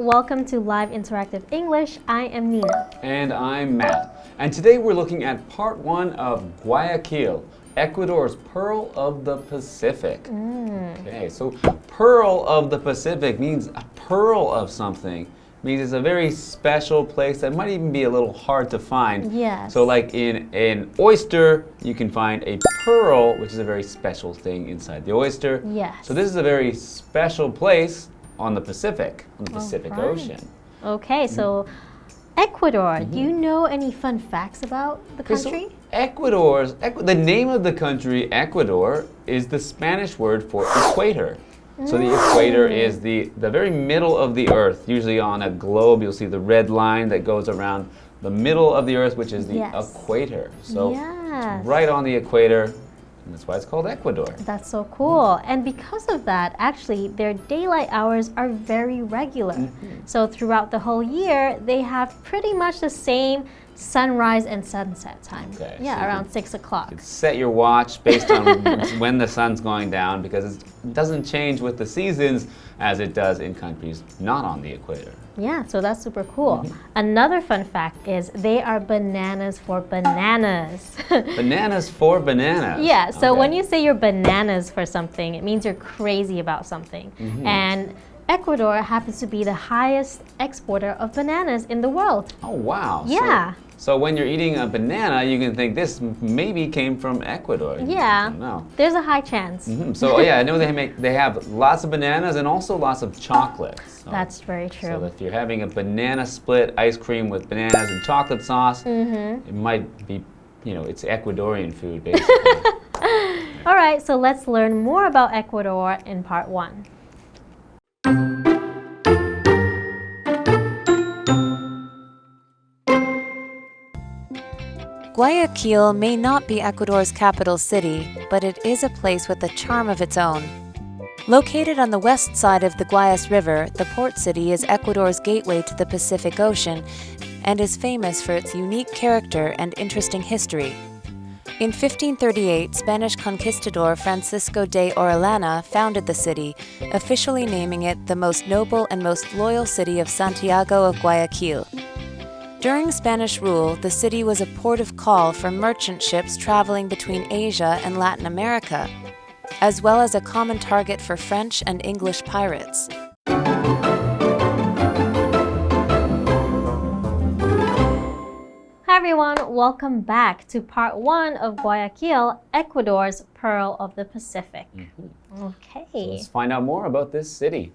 welcome to Live Interactive English. I am Nina. And I'm Matt. And today we're looking at part 1 of Guayaquil, Ecuador's Pearl of the Pacific. Okay, so Pearl of the Pacific means a pearl of something. Means it's a very special place that might even be a little hard to find. Yes. So like in an oyster, you can find a pearl, which is a very special thing inside the oyster. Yes. So this is a very special place on the Pacific Ocean. Okay, so Ecuador, do you know any fun facts about the country? So the name of the country, Ecuador, is the Spanish word for equator. So the equator is the very middle of the earth. Usually on a globe, you'll see the red line that goes around the middle of the earth, which is the equator. So it's right on the equator, and that's why it's called Ecuador. That's so cool. And because of that, actually, their daylight hours are very regular. So throughout the whole year, they have pretty much the same sunrise and sunset time. Okay, yeah, so around 6 o'clock. You set your watch based on when the sun's going down, because it doesn't change with the seasons as it does in countries not on the equator. Yeah, so that's super cool. Another fun fact is they are bananas for bananas. Bananas for bananas. Yeah, so when you say you're bananas for something, it means you're crazy about something. And Ecuador happens to be the highest exporter of bananas in the world. Oh, wow. Yeah. So when you're eating a banana, you can think this maybe came from Ecuador. Yeah. No. There's a high chance. So yeah, I know they have lots of bananas and also lots of chocolate. So, That's very true. So if you're having a banana split ice cream with bananas and chocolate sauce, it might be, it's Ecuadorian food basically. All right, so let's learn more about Ecuador in part 1. Guayaquil may not be Ecuador's capital city, but it is a place with a charm of its own. Located on the west side of the Guayas River, the port city is Ecuador's gateway to the Pacific Ocean and is famous for its unique character and interesting history. In 1538, Spanish conquistador Francisco de Orellana founded the city, officially naming it the most noble and most loyal city of Santiago of Guayaquil. During Spanish rule, the city was a port of call for merchant ships traveling between Asia and Latin America, as well as a common target for French and English pirates. Hi everyone, welcome back to part 1 of Guayaquil, Ecuador's Pearl of the Pacific. Okay. So let's find out more about this city.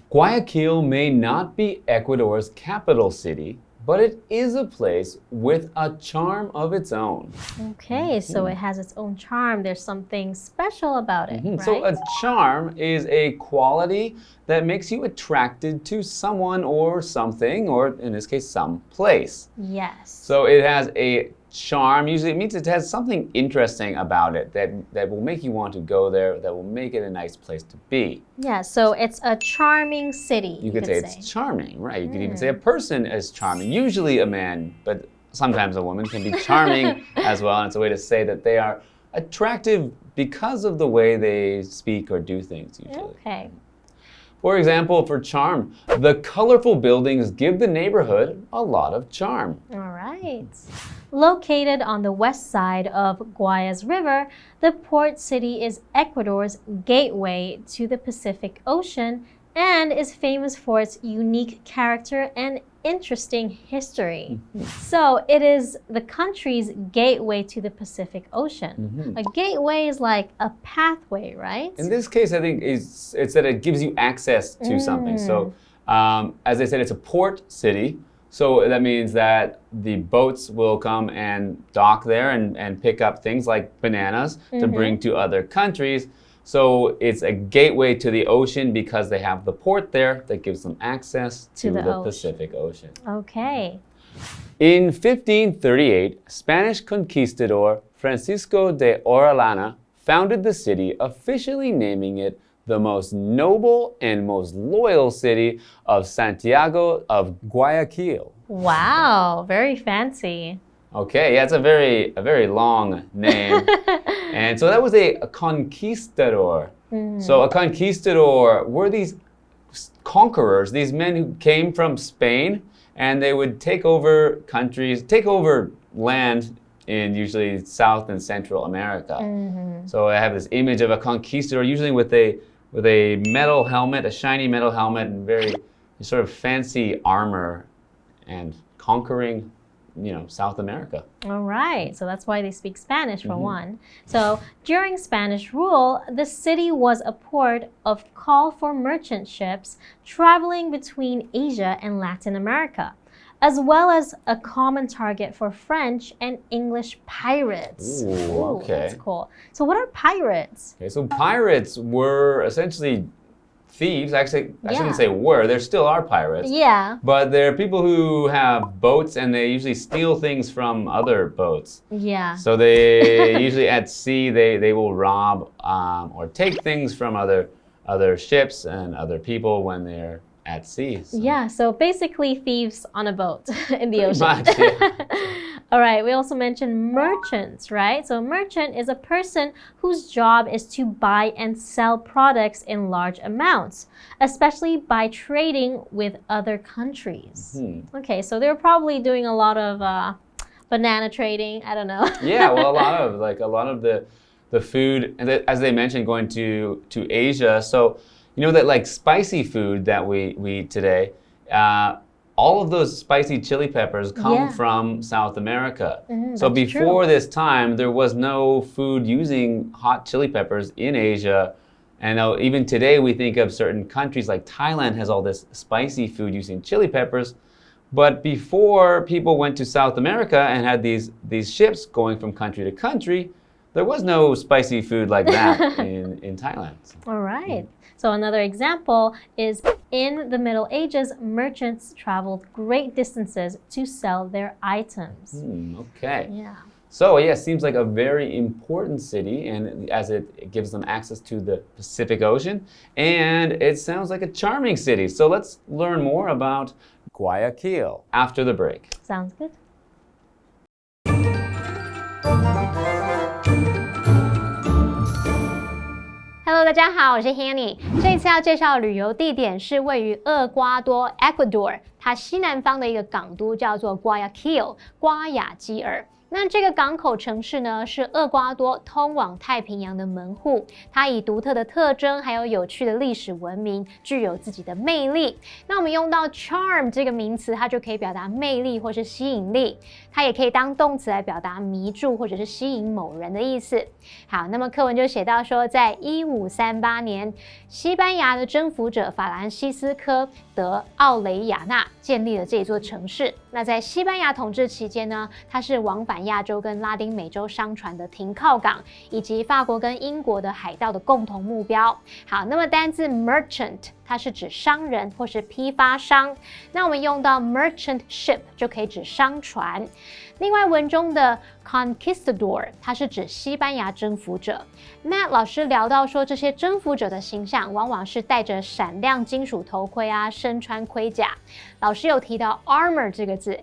Guayaquil may not be Ecuador's capital city, but it is a place with a charm of its own. Okay, so it has its own charm. There's something special about it, right? So a charm is a quality that makes you attracted to someone or something, or in this case, some place. Yes. So it has a charm. Usually it means it has something interesting about it that will make you want to go there, that will make it a nice place to be. Yeah, so it's a charming city. You could say it's charming, right? You could even say a person is charming. Usually a man, but sometimes a woman can be charming as well. And it's a way to say that they are attractive because of the way they speak or do things usually. Okay. For example, for charm, the colorful buildings give the neighborhood a lot of charm. All right. Located on the west side of Guayas River, the port city is Ecuador's gateway to the Pacific Ocean and is famous for its unique character and interesting history. So it is the country's gateway to the Pacific Ocean. A gateway is like a pathway, right? In this case, I think it's that it gives you access to something. So as I said, it's a port city. So that means that the boats will come and dock there and pick up things like bananas to bring to other countries. So it's a gateway to the ocean because they have the port there that gives them access to the Pacific Ocean. Okay. In 1538, Spanish conquistador Francisco de Orellana founded the city, officially naming it the most noble and most loyal city of Santiago of Guayaquil. Wow, very fancy. Okay, yeah, it's a very long name. And so that was a conquistador. So a conquistador were these conquerors, these men who came from Spain, and they would take over countries, take over land in usually South and Central America. So I have this image of a conquistador, usually with a metal helmet, a shiny metal helmet, and very sort of fancy armor, and conquering, South America. All right, so that's why they speak Spanish for one. So during Spanish rule, the city was a port of call for merchant ships traveling between Asia and Latin America, as well as a common target for French and English pirates. Ooh, okay. That's cool. So what are pirates? Okay, so pirates were essentially thieves. Actually, I shouldn't say were. There still are pirates. Yeah. But they're people who have boats, and they usually steal things from other boats. Yeah. So they usually at sea, they will rob or take things from other ships and other people when they're at sea. So. Yeah, so basically thieves on a boat in the ocean. Much, yeah. All right, we also mentioned merchants, right? So a merchant is a person whose job is to buy and sell products in large amounts, especially by trading with other countries. Okay, so they're probably doing a lot of banana trading, I don't know. Yeah, well, a lot of the food, and as they mentioned, going to Asia. So that spicy food that we eat today, all of those spicy chili peppers come from South America. So before this time, there was no food using hot chili peppers in Asia. And even today, we think of certain countries like Thailand has all this spicy food using chili peppers. But before people went to South America and had these ships going from country to country, there was no spicy food like that in Thailand. All right. So another example is in the Middle Ages, merchants traveled great distances to sell their items. Okay. Yeah. So yeah, it seems like a very important city, and as it gives them access to the Pacific Ocean, and it sounds like a charming city. So let's learn more about Guayaquil after the break. Sounds good. Hello， 大家好，我是 Hanny。这一次要介绍的旅游地点是位于厄瓜多 （Ecuador） 它西南方的一个港都，叫做 Guayaquil 瓜亚基尔。那这个港口城市呢，是厄瓜多通往太平洋的门户，它以独特的特征还有有趣的历史文明，具有自己的魅力。那我们用到 charm 这个名词，它就可以表达魅力或是吸引力，它也可以当动词来表达迷住或者是吸引某人的意思。好，那么课文就写到说，在1538年，西班牙的征服者法兰西斯科德奥雷亚纳建立了这座城市。那在西班牙统治期间呢，它是往返亚洲跟拉丁美洲商船的停靠港，以及法国跟英国的海盗的共同目标。好，那么单字 merchant 它是指商人或是批发商，那我们用到 merchant ship 就可以指商船。另外文中的 conquistador 它是指西班牙征服者。Matt 老师聊到说，这些征服者的形象往往是戴着闪亮金属头盔啊，身穿盔甲。老师有提到 armor 这个字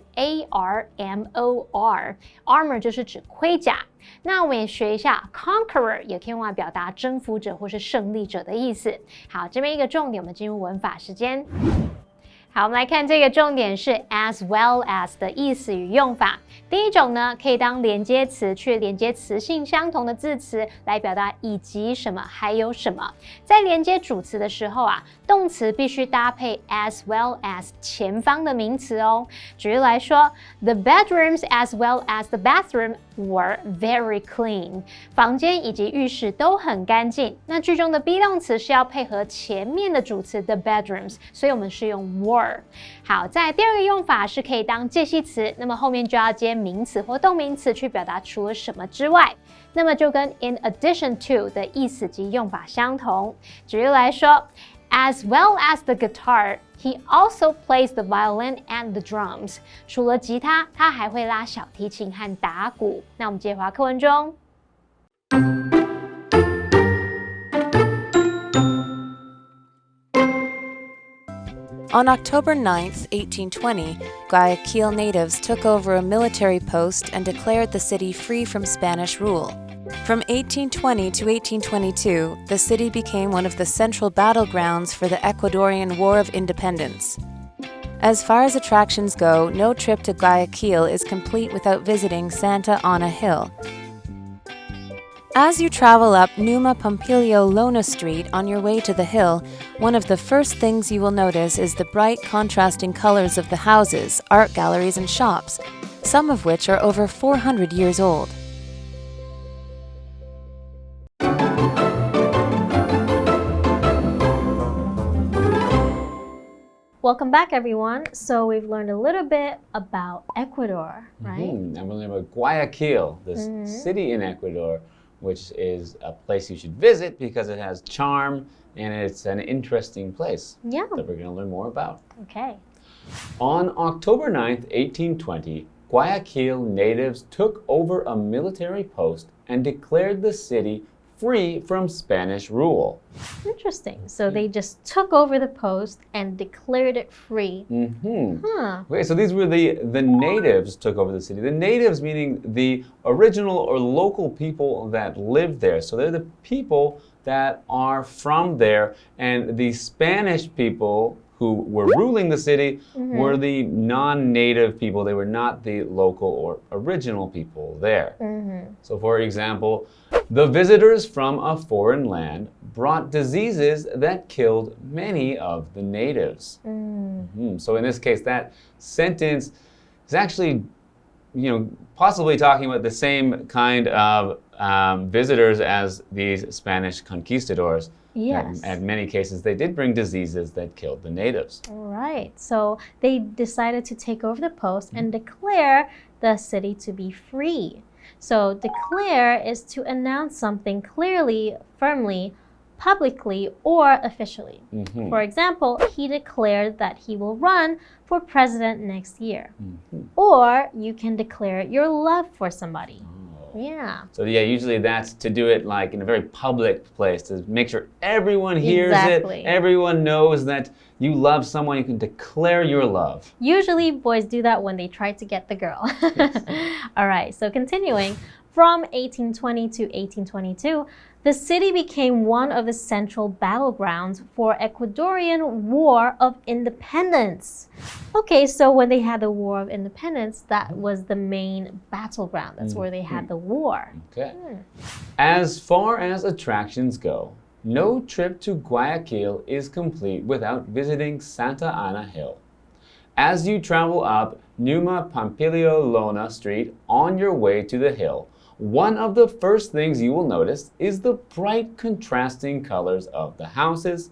，armor 就是指盔甲。那我们也学一下 conqueror 也可以用来表达征服者或是胜利者的意思。好，这边一个重点，我们进入文法时间。好，我们来看这个重点是 as well as 的意思与用法。第一种呢，可以当连接词去连接词性相同的字词，来表达以及什么还有什么。在连接主词的时候啊，动词必须搭配 as well as 前方的名词哦。举例来说 ，The bedrooms as well as the bathroom were very clean。房间以及浴室都很干净。那句中的 be 动词是要配合前面的主词 the bedrooms， 所以我们是用 were。好，在第二个用法是可以当介系词，那么后面就要接名词或动名词去表达除了什么之外，那么就跟 in addition to 的意思及用法相同。举例来说 ，as well as the guitar, he also plays the violin and the drums。除了吉他，他还会拉小提琴和打鼓。那我们接回课文中。On October 9, 1820, Guayaquil natives took over a military post and declared the city free from Spanish rule. From 1820 to 1822, the city became one of the central battlegrounds for the Ecuadorian War of Independence. As far as attractions go, no trip to Guayaquil is complete without visiting Santa Ana Hill. As you travel up Numa Pompilio Lona Street on your way to the hill, one of the first things you will notice is the bright contrasting colors of the houses, art galleries, and shops, some of which are over 400 years old. Welcome back, everyone. So we've learned a little bit about Ecuador, right? And we're learning about Guayaquil, this city in Ecuador, which is a place you should visit because it has charm and it's an interesting place that we're going to learn more about. Okay. On October 9th, 1820, Guayaquil natives took over a military post and declared the city free from Spanish rule. Interesting. So they just took over the post and declared it free. Okay, so these were the natives took over the city. The natives meaning the original or local people that lived there. So they're the people that are from there, and the Spanish people who were ruling the city were the non-native people. They were not the local or original people there. So for example, the visitors from a foreign land brought diseases that killed many of the natives. So in this case, that sentence is actually, possibly talking about the same kind of visitors as these Spanish conquistadors. Yes. In many cases, they did bring diseases that killed the natives. All right. So they decided to take over the post and declare the city to be free. So declare is to announce something clearly, firmly, publicly, or officially. For example, he declared that he will run for president next year. Or you can declare your love for somebody. Yeah. So usually that's to do it like in a very public place to make sure everyone hears it. Everyone knows that you love someone. You can declare your love. Usually boys do that when they try to get the girl. All right, so continuing. From 1820 to 1822, the city became one of the central battlegrounds for Ecuadorian War of Independence. Okay, so when they had the War of Independence, that was the main battleground. That's where they had the war. Okay. As far as attractions go, no trip to Guayaquil is complete without visiting Santa Ana Hill. As you travel up Numa Pompilio Lona Street on your way to the hill, one of the first things you will notice is the bright contrasting colors of the houses,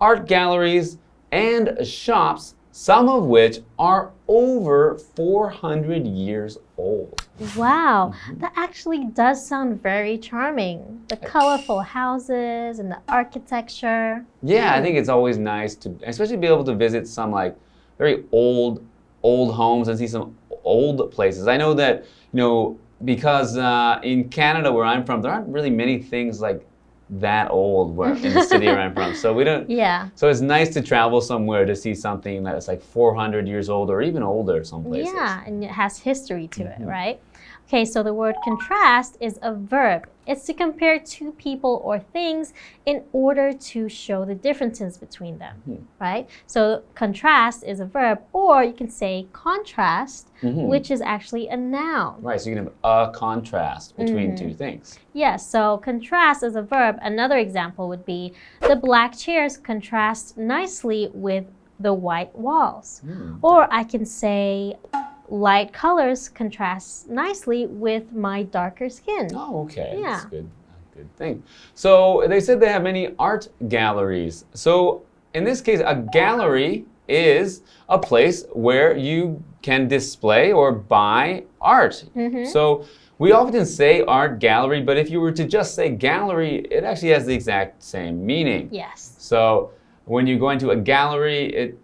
art galleries, and shops, some of which are over 400 years old. Wow, that actually does sound very charming. The colorful houses and the architecture. Yeah, I think it's always nice to especially be able to visit some like very old homes and see some old places. I know that, because in Canada where I'm from, there aren't really many things like that old in the city where I'm from. So we don't. Yeah. So it's nice to travel somewhere to see something that's like 400 years old or even older some places. Yeah, and it has history to it, right? Okay, so the word contrast is a verb. It's to compare two people or things in order to show the differences between them, right? So contrast is a verb, or you can say contrast, which is actually a noun. Right, so you can have a contrast between two things. Yes, so contrast is a verb. Another example would be the black chairs contrast nicely with the white walls. Or I can say light colors contrast nicely with my darker skin. Oh, okay. Yeah. That's good. Good thing. So they said they have many art galleries. So in this case, a gallery is a place where you can display or buy art. So we often say art gallery, but if you were to just say gallery, it actually has the exact same meaning. Yes. So when you go into a gallery, it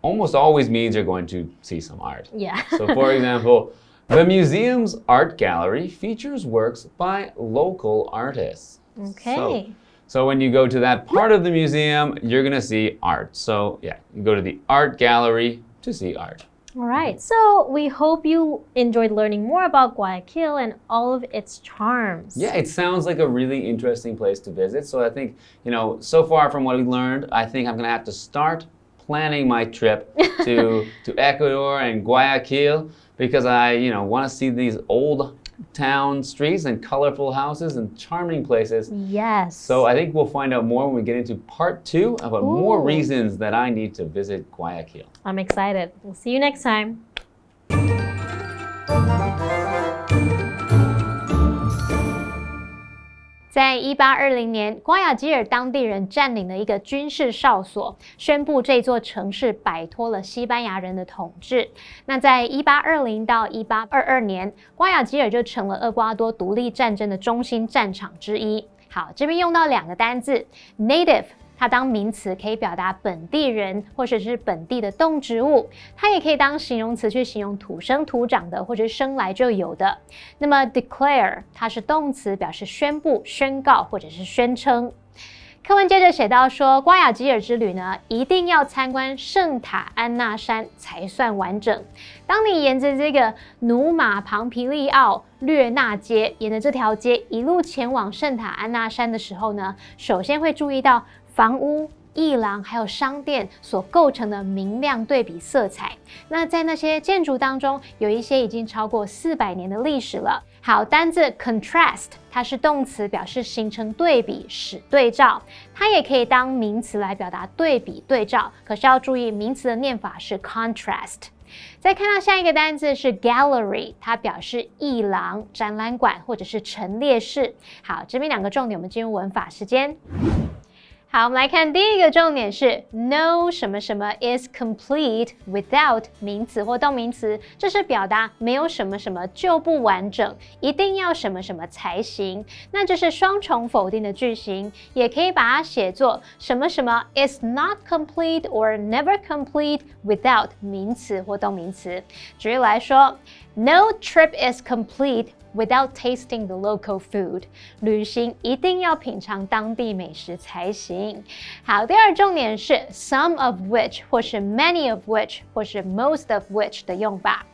almost always means you're going to see some art. Yeah. So for example, the museum's art gallery features works by local artists. Okay. So when you go to that part of the museum, you're going to see art. So yeah, you go to the art gallery to see art. All right, so we hope you enjoyed learning more about Guayaquil and all of its charms. Yeah, it sounds like a really interesting place to visit. So I think, so far from what we learned, I think I'm going to have to start planning my trip to Ecuador and Guayaquil because I, want to see these old town streets and colorful houses and charming places. Yes. So I think we'll find out more when we get into part 2 about more reasons that I need to visit Guayaquil. I'm excited. We'll see you next time. 在1820年，瓜亚基尔当地人占领了一个军事哨所，宣布这座城市摆脱了西班牙人的统治。那在1820到1822年，瓜亚基尔就成了厄瓜多独立战争的中心战场之一。好，这边用到2个单字 ，native。它当名词可以表达本地人或者是本地的动植物，它也可以当形容词去形容土生土长的或者生来就有的。那么 declare 它是动词，表示宣布、宣告或者是宣称。课文接着写到说，瓜亚基尔之旅呢，一定要参观圣塔安娜山才算完整。当你沿着这个努马庞皮利奥略纳街，沿着这条街一路前往圣塔安娜山的时候呢，首先会注意到房屋、艺廊还有商店所构成的明亮对比色彩。那在那些建筑当中，有一些已经超过400年的历史了。好，单字 contrast 它是动词，表示形成对比、使对照。它也可以当名词来表达对比、对照。可是要注意，名词的念法是 contrast。再看到下一个单字是 gallery， 它表示艺廊、展览馆或者是陈列室。好，这边2个重点，我们进入文法时间。好，我们来看第一个重点是 no 什么什么 is complete without 名词或动名词，这是表达没有什么什么就不完整，一定要什么什么才行。那这是双重否定的句型，也可以把它写作什么什么 is not complete or never complete without 名词或动名词。举例来说 ，No trip is complete without tasting the local food， 旅行一定要品尝当地美食才行。好，第二重点是 some of which 或是 many of which 或是 most of which 的用法。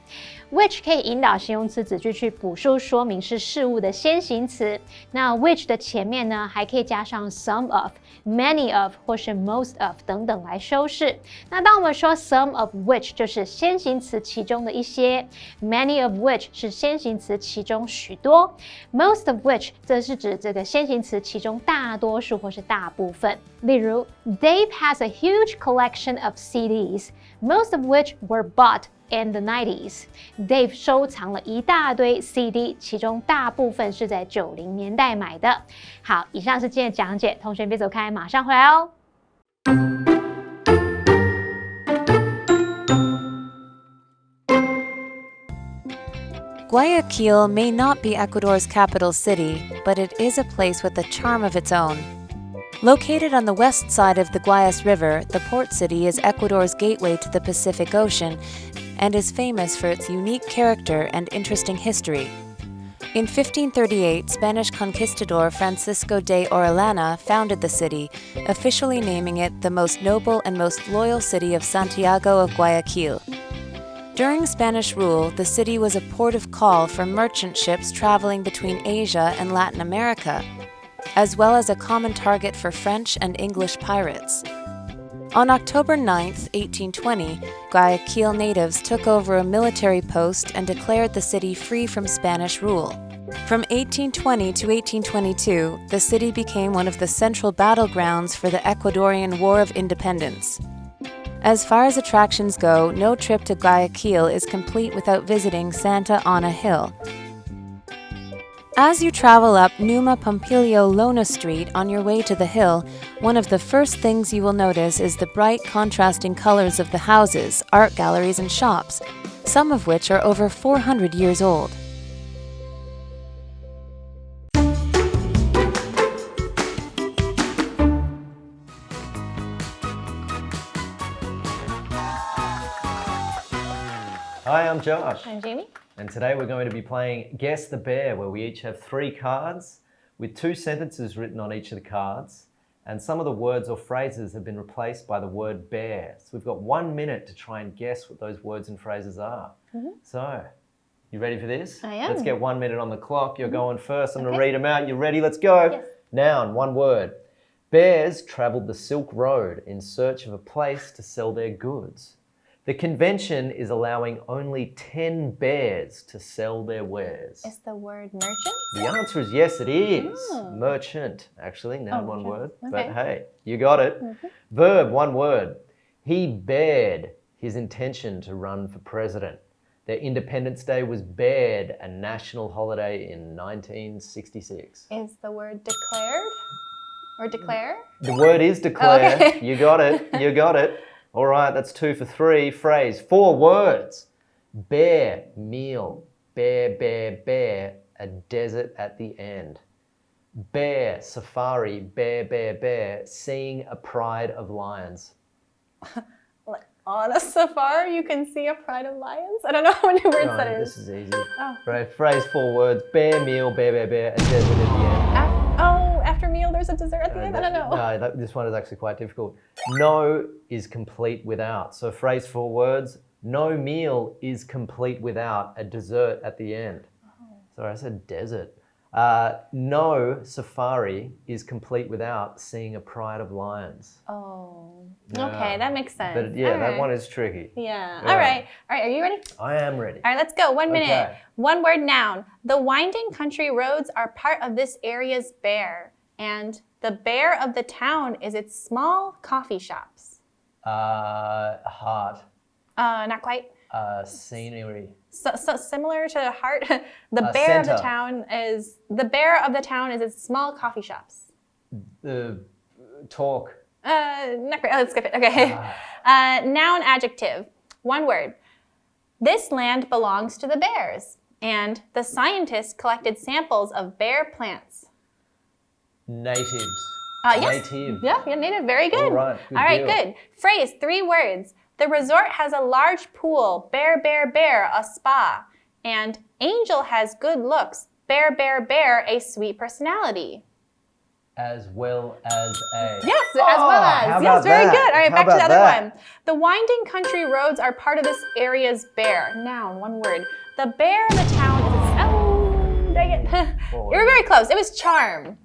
which 可以引导形容词子句去补述说明是事物的先行词。那 which 的前面呢，还可以加上 some of、many of 或是 most of 等等来修饰。那当我们说 some of which 就是先行词其中的一些 ，many of which 是先行词其中许多 ，most of which 则是指这个先行词其中大多数或是大部分。例如 ，Dave has a huge collection of CDs, most of which were bought in the 90s. Dave 收藏了一大堆 CD， 其中大部分是在90年代买的。好，以上是今天的讲解，同学别走开，马上回来哦。Guayaquil may not be Ecuador's capital city, but it is a place with a charm of its own. Located on the west side of the Guayas River, the port city is Ecuador's gateway to the Pacific Ocean and is famous for its unique character and interesting history. In 1538, Spanish conquistador Francisco de Orellana founded the city, officially naming it the most noble and most loyal city of Santiago of Guayaquil. During Spanish rule, the city was a port of call for merchant ships traveling between Asia and Latin America, as well as a common target for French and English pirates. On October 9, 1820, Guayaquil natives took over a military post and declared the city free from Spanish rule. From 1820 to 1822, the city became one of the central battlegrounds for the Ecuadorian War of Independence. As far as attractions go, no trip to Guayaquil is complete without visiting Santa Ana Hill. As you travel up Numa Pompilio Lona Street on your way to the hill, one of the first things you will notice is the bright contrasting colors of the houses, art galleries, and shops, some of which are over 400 years old. Hi, I'm Josh. I'm Jamie. And today we're going to be playing Guess the Bear, where we each have 3 cards with 2 sentences written on each of the cards. And some of the words or phrases have been replaced by the word bear. So we've got 1 minute to try and guess what those words and phrases are. So, you ready for this? I am. Let's get 1 minute on the clock. You're going first. I'm going to read them out. You ready? Let's go. Yes. Noun, 1 word. Bears traveled the Silk Road in search of a place to sell their goods. The convention is allowing only 10 bears to sell their wares. Is the word merchant? The answer is yes, it is. Merchant, actually, noun, 1 word. Okay. But hey, you got it. Verb, 1 word. He bared his intention to run for president. Their Independence Day was bared a national holiday in 1966. Is the word declared? Or declare? The word is declare. Okay. You got it. You got it. All right, that's 2 for 3. Phrase, 4 words. Bear, meal. Bear, bear, bear. A desert at the end. Bear, safari. Bear, bear, bear. Seeing a pride of lions. Like on a safari, you can see a pride of lions? I don't know how many words that This is. is easy. Oh. Right, phrase, 4 words. Bear, meal. Bear, bear, bear. A desert at the end. After meal, there's a dessert at the end? I don't know. No, this one is actually quite difficult. No is complete without. So phrase, 4 words. No meal is complete without a dessert at the end. Sorry, I said desert. No safari is complete without seeing a pride of lions. Oh. Yeah. Okay, that makes sense. But yeah, All that right. one is tricky. Yeah. Yeah. All right. All right, are you ready? I am ready. All right, let's go. 1 minute. Okay. 1 word noun. The winding country roads are part of this area's bear. And the bear of the town is its small coffee shops. Heart. Not quite. Scenery. So similar to heart. The bear of the center. town is its small coffee shops. Talk. Not great. Oh, let's skip it. Okay. Noun, adjective. 1 word. This land belongs to the bears. And the scientists collected samples of bear plants. Natives. Yes. Native. Yeah, native. Very good. All right, good All right, deal. good. Phrase, 3 words. The resort has a large pool. Bear, bear, bear, a spa. And Angel has good looks. Bear, bear, bear, a sweet personality. As well as a. Yes, as well as. how Yes, about very that? good. All right, How back to the about other that? one. The winding country roads are part of this area's bear. Noun, 1 word. The bear of the town is its. Oh, dang it. You were very close. It was charm.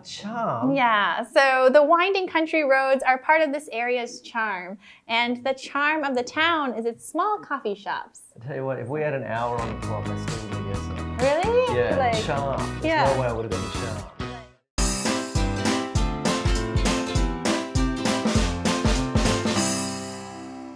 Charm. Yeah, so the winding country roads are part of this area's charm. And the charm of the town is its small coffee shops. I tell you what, if we had an hour on the clock, I still wouldn't guess that. Really? Yeah, Like, charm. There's yeah. no way I would have gotten charm.